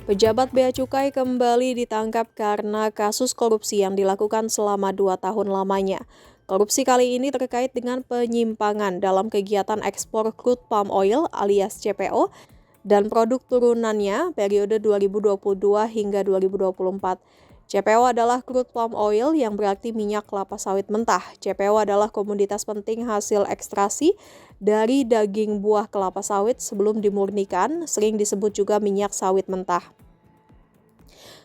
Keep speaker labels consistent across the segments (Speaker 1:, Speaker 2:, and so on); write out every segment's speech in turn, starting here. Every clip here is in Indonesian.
Speaker 1: Pejabat Bea Cukai kembali ditangkap karena kasus korupsi yang dilakukan selama 2 tahun lamanya. Korupsi kali ini terkait dengan penyimpangan dalam kegiatan ekspor crude palm oil alias CPO dan produk turunannya periode 2022 hingga 2024. CPO adalah crude palm oil yang berarti minyak kelapa sawit mentah. CPO adalah komoditas penting hasil ekstraksi dari daging buah kelapa sawit sebelum dimurnikan, sering disebut juga minyak sawit mentah.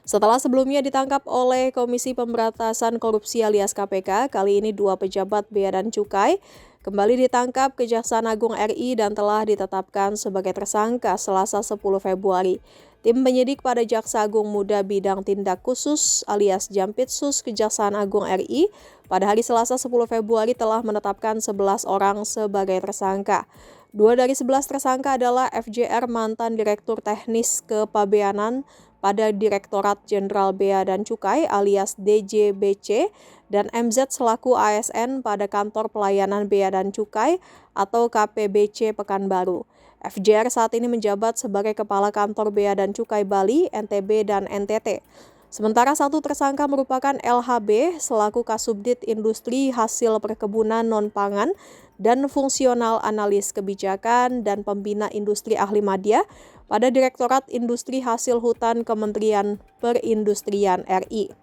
Speaker 1: Setelah sebelumnya ditangkap oleh Komisi Pemberantasan Korupsi alias KPK, kali ini 2 pejabat Bea dan Cukai kembali ditangkap Kejaksaan Agung RI dan telah ditetapkan sebagai tersangka Selasa 10 Februari. Tim penyidik pada Jaksa Agung Muda Bidang Tindak Khusus alias Jampitsus Kejaksaan Agung RI pada hari Selasa 10 Februari telah menetapkan 11 orang sebagai tersangka. 2 dari 11 tersangka adalah FJR mantan Direktur Teknis Kepabeanan pada Direktorat Jenderal Bea dan Cukai alias DJBC dan MZ selaku ASN pada Kantor Pelayanan Bea dan Cukai atau KPBC Pekanbaru. FJR saat ini menjabat sebagai Kepala Kantor Bea dan Cukai Bali, NTB, dan NTT. Sementara satu tersangka merupakan LHB selaku Kasubdit Industri Hasil Perkebunan Non-Pangan dan Fungsional Analis Kebijakan dan Pembina Industri Ahli Madya pada Direktorat Industri Hasil Hutan Kementerian Perindustrian RI.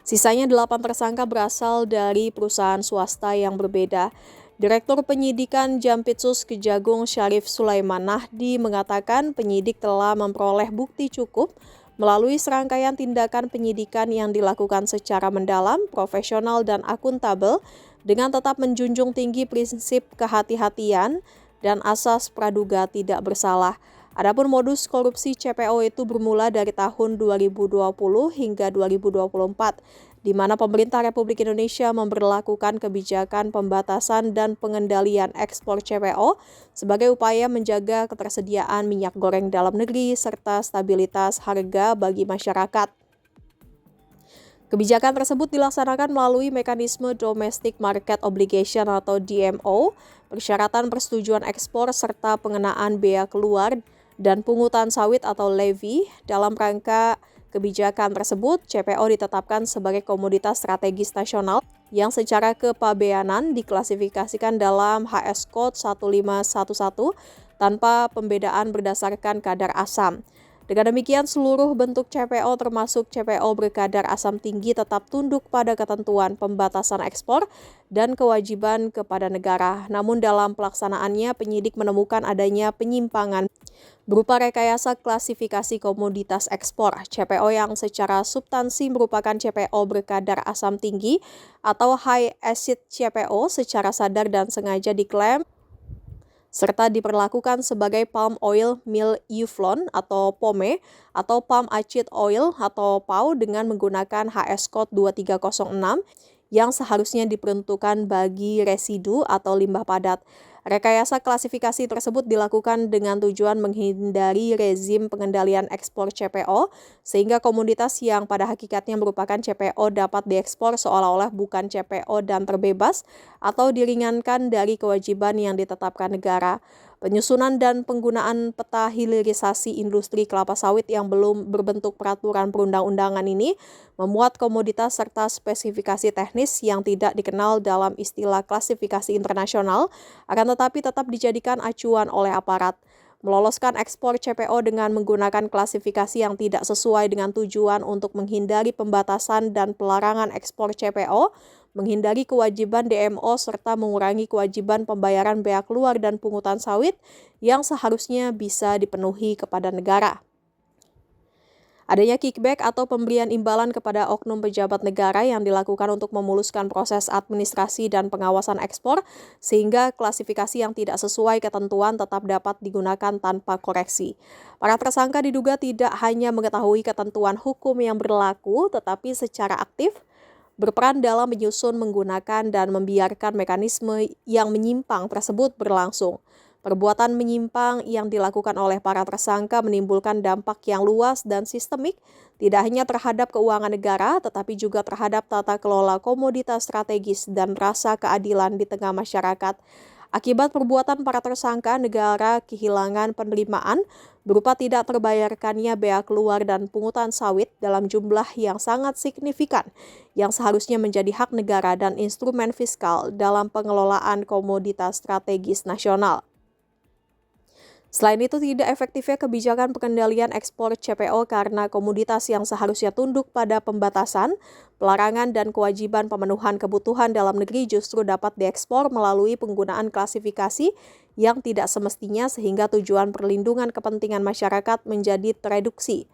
Speaker 1: Sisanya 8 tersangka berasal dari perusahaan swasta yang berbeda. Direktur Penyidikan Jampitsus Kejagung Syarif Sulaiman Nahdi mengatakan penyidik telah memperoleh bukti cukup melalui serangkaian tindakan penyidikan yang dilakukan secara mendalam, profesional, dan akuntabel dengan tetap menjunjung tinggi prinsip kehati-hatian dan asas praduga tidak bersalah. Adapun modus korupsi CPO itu bermula dari tahun 2020 hingga 2024, di mana pemerintah Republik Indonesia memberlakukan kebijakan pembatasan dan pengendalian ekspor CPO sebagai upaya menjaga ketersediaan minyak goreng dalam negeri serta stabilitas harga bagi masyarakat. Kebijakan tersebut dilaksanakan melalui mekanisme Domestic Market Obligation atau DMO, persyaratan persetujuan ekspor serta pengenaan bea keluar dan pungutan sawit atau levy. Dalam rangka kebijakan tersebut, CPO ditetapkan sebagai komoditas strategis nasional yang secara kepabeanan diklasifikasikan dalam HS Code 1511 tanpa pembedaan berdasarkan kadar asam. Dengan demikian, seluruh bentuk CPO termasuk CPO berkadar asam tinggi tetap tunduk pada ketentuan pembatasan ekspor dan kewajiban kepada negara. Namun dalam pelaksanaannya, penyidik menemukan adanya penyimpangan berupa rekayasa klasifikasi komoditas ekspor. CPO yang secara substansi merupakan CPO berkadar asam tinggi atau high acid CPO secara sadar dan sengaja diklaim serta diperlakukan sebagai palm oil meal euflon atau POME atau palm acid oil atau PAO dengan menggunakan HS Code 2306 yang seharusnya diperuntukkan bagi residu atau limbah padat. Rekayasa klasifikasi tersebut dilakukan dengan tujuan menghindari rezim pengendalian ekspor CPO, sehingga komoditas yang pada hakikatnya merupakan CPO dapat diekspor seolah-olah bukan CPO dan terbebas atau diringankan dari kewajiban yang ditetapkan negara. Penyusunan dan penggunaan peta hilirisasi industri kelapa sawit yang belum berbentuk peraturan perundang-undangan ini memuat komoditas serta spesifikasi teknis yang tidak dikenal dalam istilah klasifikasi internasional, akan tetapi tetap dijadikan acuan oleh aparat. Meloloskan ekspor CPO dengan menggunakan klasifikasi yang tidak sesuai dengan tujuan untuk menghindari pembatasan dan pelarangan ekspor CPO, menghindari kewajiban DMO serta mengurangi kewajiban pembayaran bea keluar dan pungutan sawit yang seharusnya bisa dipenuhi kepada negara. Adanya kickback atau pemberian imbalan kepada oknum pejabat negara yang dilakukan untuk memuluskan proses administrasi dan pengawasan ekspor, sehingga klasifikasi yang tidak sesuai ketentuan tetap dapat digunakan tanpa koreksi. Para tersangka diduga tidak hanya mengetahui ketentuan hukum yang berlaku, tetapi secara aktif berperan dalam menyusun, menggunakan, dan membiarkan mekanisme yang menyimpang tersebut berlangsung. Perbuatan menyimpang yang dilakukan oleh para tersangka menimbulkan dampak yang luas dan sistemik, tidak hanya terhadap keuangan negara, tetapi juga terhadap tata kelola komoditas strategis dan rasa keadilan di tengah masyarakat. Akibat perbuatan para tersangka, negara kehilangan penerimaan berupa tidak terbayarkannya bea keluar dan pungutan sawit dalam jumlah yang sangat signifikan, yang seharusnya menjadi hak negara dan instrumen fiskal dalam pengelolaan komoditas strategis nasional. Selain itu, tidak efektifnya kebijakan pengendalian ekspor CPO karena komoditas yang seharusnya tunduk pada pembatasan, pelarangan, dan kewajiban pemenuhan kebutuhan dalam negeri justru dapat diekspor melalui penggunaan klasifikasi yang tidak semestinya sehingga tujuan perlindungan kepentingan masyarakat menjadi tereduksi.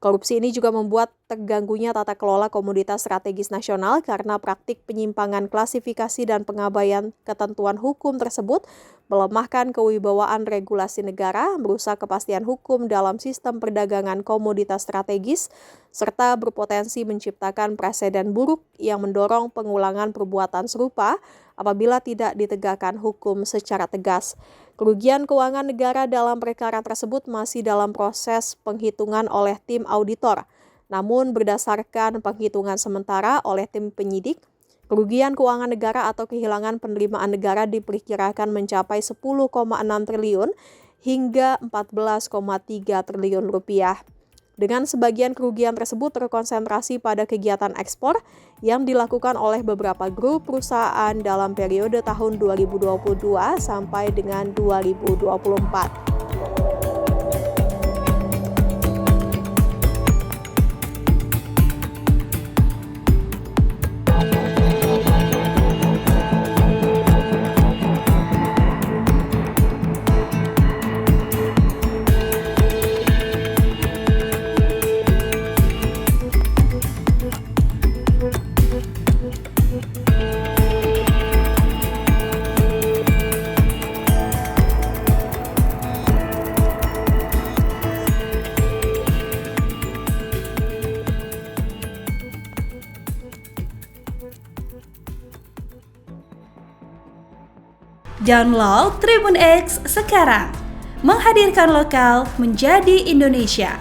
Speaker 1: Korupsi ini juga membuat terganggunya tata kelola komoditas strategis nasional karena praktik penyimpangan klasifikasi dan pengabaian ketentuan hukum tersebut melemahkan kewibawaan regulasi negara, merusak kepastian hukum dalam sistem perdagangan komoditas strategis, serta berpotensi menciptakan preseden buruk yang mendorong pengulangan perbuatan serupa apabila tidak ditegakkan hukum secara tegas. Kerugian keuangan negara dalam perkara tersebut masih dalam proses penghitungan oleh tim auditor. Namun berdasarkan penghitungan sementara oleh tim penyidik, kerugian keuangan negara atau kehilangan penerimaan negara diperkirakan mencapai 10,6 triliun hingga 14,3 triliun rupiah. Dengan sebagian kerugian tersebut terkonsentrasi pada kegiatan ekspor yang dilakukan oleh beberapa grup perusahaan dalam periode tahun 2022 sampai dengan 2024.
Speaker 2: Download Tribun X sekarang, menghadirkan lokal menjadi Indonesia.